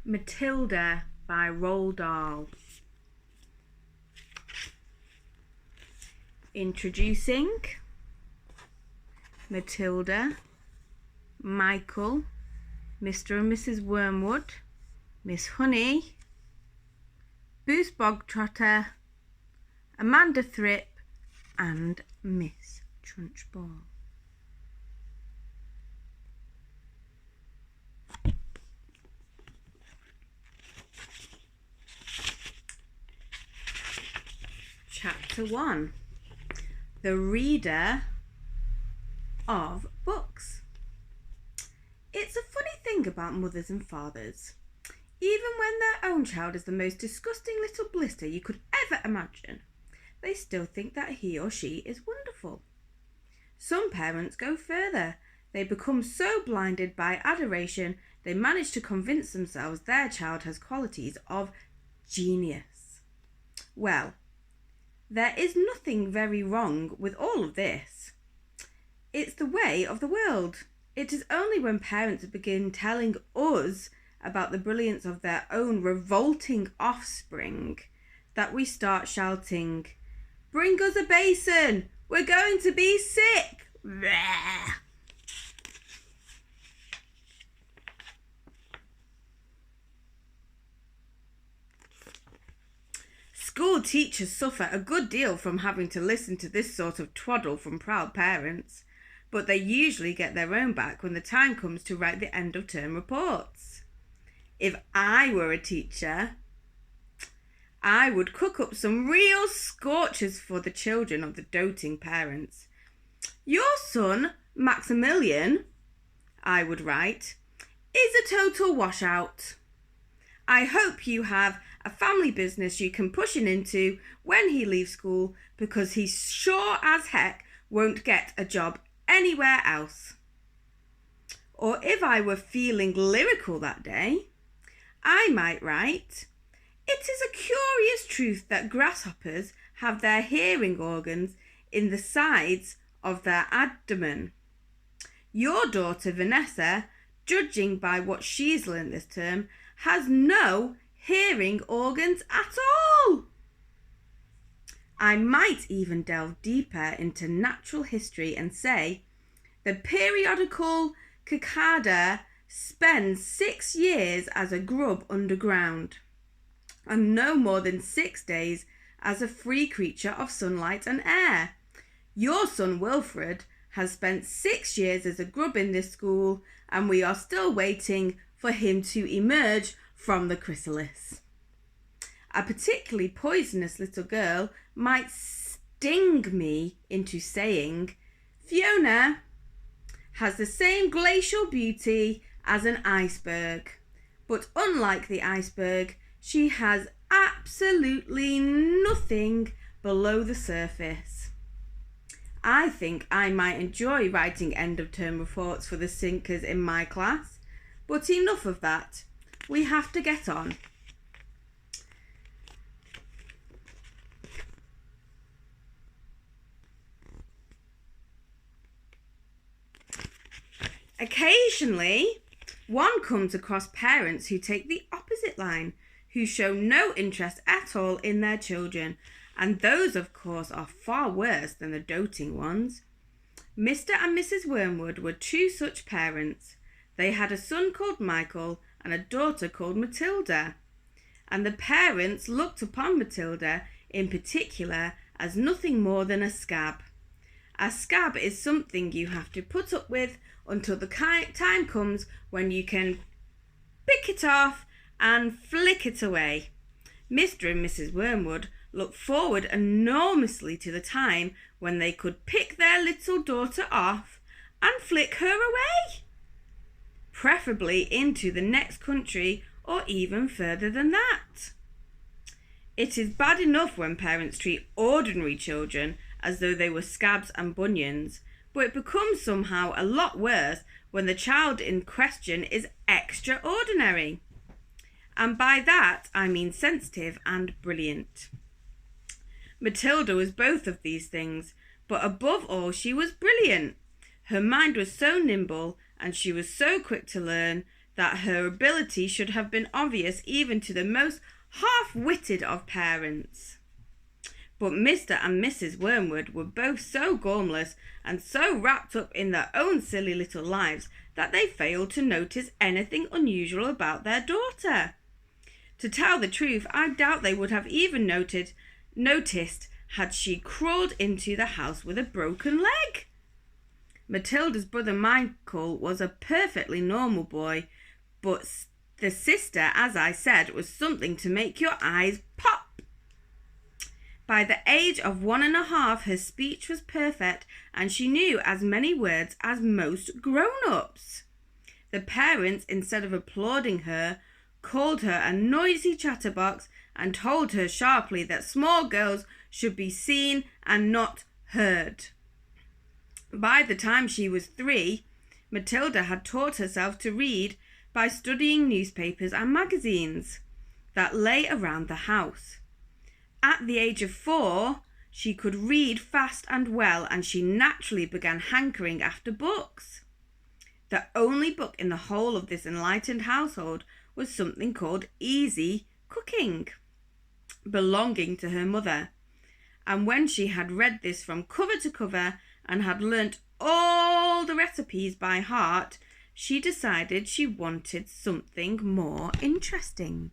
Matilda by Roald Dahl. Introducing Matilda, Michael, Mr. and Mrs. Wormwood, Miss Honey, Boots Bogtrotter, Amanda Thrip, and Miss Trunchbull. Chapter 1. The Reader of Books. It's a funny thing about mothers and fathers. Even when their own child is the most disgusting little blister you could ever imagine, they still think that he or she is wonderful. Some parents go further. They become so blinded by adoration they manage to convince themselves their child has qualities of genius. Well, there is nothing very wrong with all of this. It's the way of the world. It is only when parents begin telling us about the brilliance of their own revolting offspring that we start shouting, "Bring us a basin! We're going to be sick!" Bleh. School teachers suffer a good deal from having to listen to this sort of twaddle from proud parents, but they usually get their own back when the time comes to write the end-of-term reports. If I were a teacher, I would cook up some real scorchers for the children of the doting parents. "Your son, Maximilian," I would write, "is a total washout. I hope you have a family business you can push him into when he leaves school, because he sure as heck won't get a job anywhere else." Or if I were feeling lyrical that day, I might write, "It is a curious truth that grasshoppers have their hearing organs in the sides of their abdomen. Your daughter Vanessa, judging by what she's learned this term, has no hearing organs at all." I might even delve deeper into natural history and say, the periodical cicada spends 6 years as a grub underground, and no more than 6 days as a free creature of sunlight and air. Your son Wilfred has spent 6 years as a grub in this school, and we are still waiting for him to emerge from the chrysalis. A particularly poisonous little girl might sting me into saying, "Fiona has the same glacial beauty as an iceberg, but unlike the iceberg, she has absolutely nothing below the surface." I think I might enjoy writing end-of-term reports for the sinkers in my class, but enough of that. We have to get on. Occasionally, one comes across parents who take the opposite line, who show no interest at all in their children, and those, of course, are far worse than the doting ones. Mr. and Mrs. Wormwood were 2 such parents. They had a son called Michael and a daughter called Matilda, and the parents looked upon Matilda in particular as nothing more than a scab. A scab is something you have to put up with until the time comes when you can pick it off and flick it away. Mr. and Mrs. Wormwood looked forward enormously to the time when they could pick their little daughter off and flick her away, preferably into the next country or even further than that. It is bad enough when parents treat ordinary children as though they were scabs and bunions, but it becomes somehow a lot worse when the child in question is extraordinary. And by that I mean sensitive and brilliant. Matilda was both of these things, but above all she was brilliant. Her mind was so nimble and she was so quick to learn that her ability should have been obvious even to the most half-witted of parents. But Mr. and Mrs. Wormwood were both so gormless and so wrapped up in their own silly little lives that they failed to notice anything unusual about their daughter. To tell the truth, I doubt they would have even noticed had she crawled into the house with a broken leg. Matilda's brother Michael was a perfectly normal boy, but the sister, as I said, was something to make your eyes pop. By the age of 1.5, her speech was perfect, and she knew as many words as most grown-ups. The parents, instead of applauding her, called her a noisy chatterbox and told her sharply that small girls should be seen and not heard. By the time she was 3, Matilda had taught herself to read by studying newspapers and magazines that lay around the house. At the age of 4, she could read fast and well, and she naturally began hankering after books. The only book in the whole of this enlightened household was something called Easy Cooking, belonging to her mother. And when she had read this from cover to cover and had learnt all the recipes by heart, she decided she wanted something more interesting.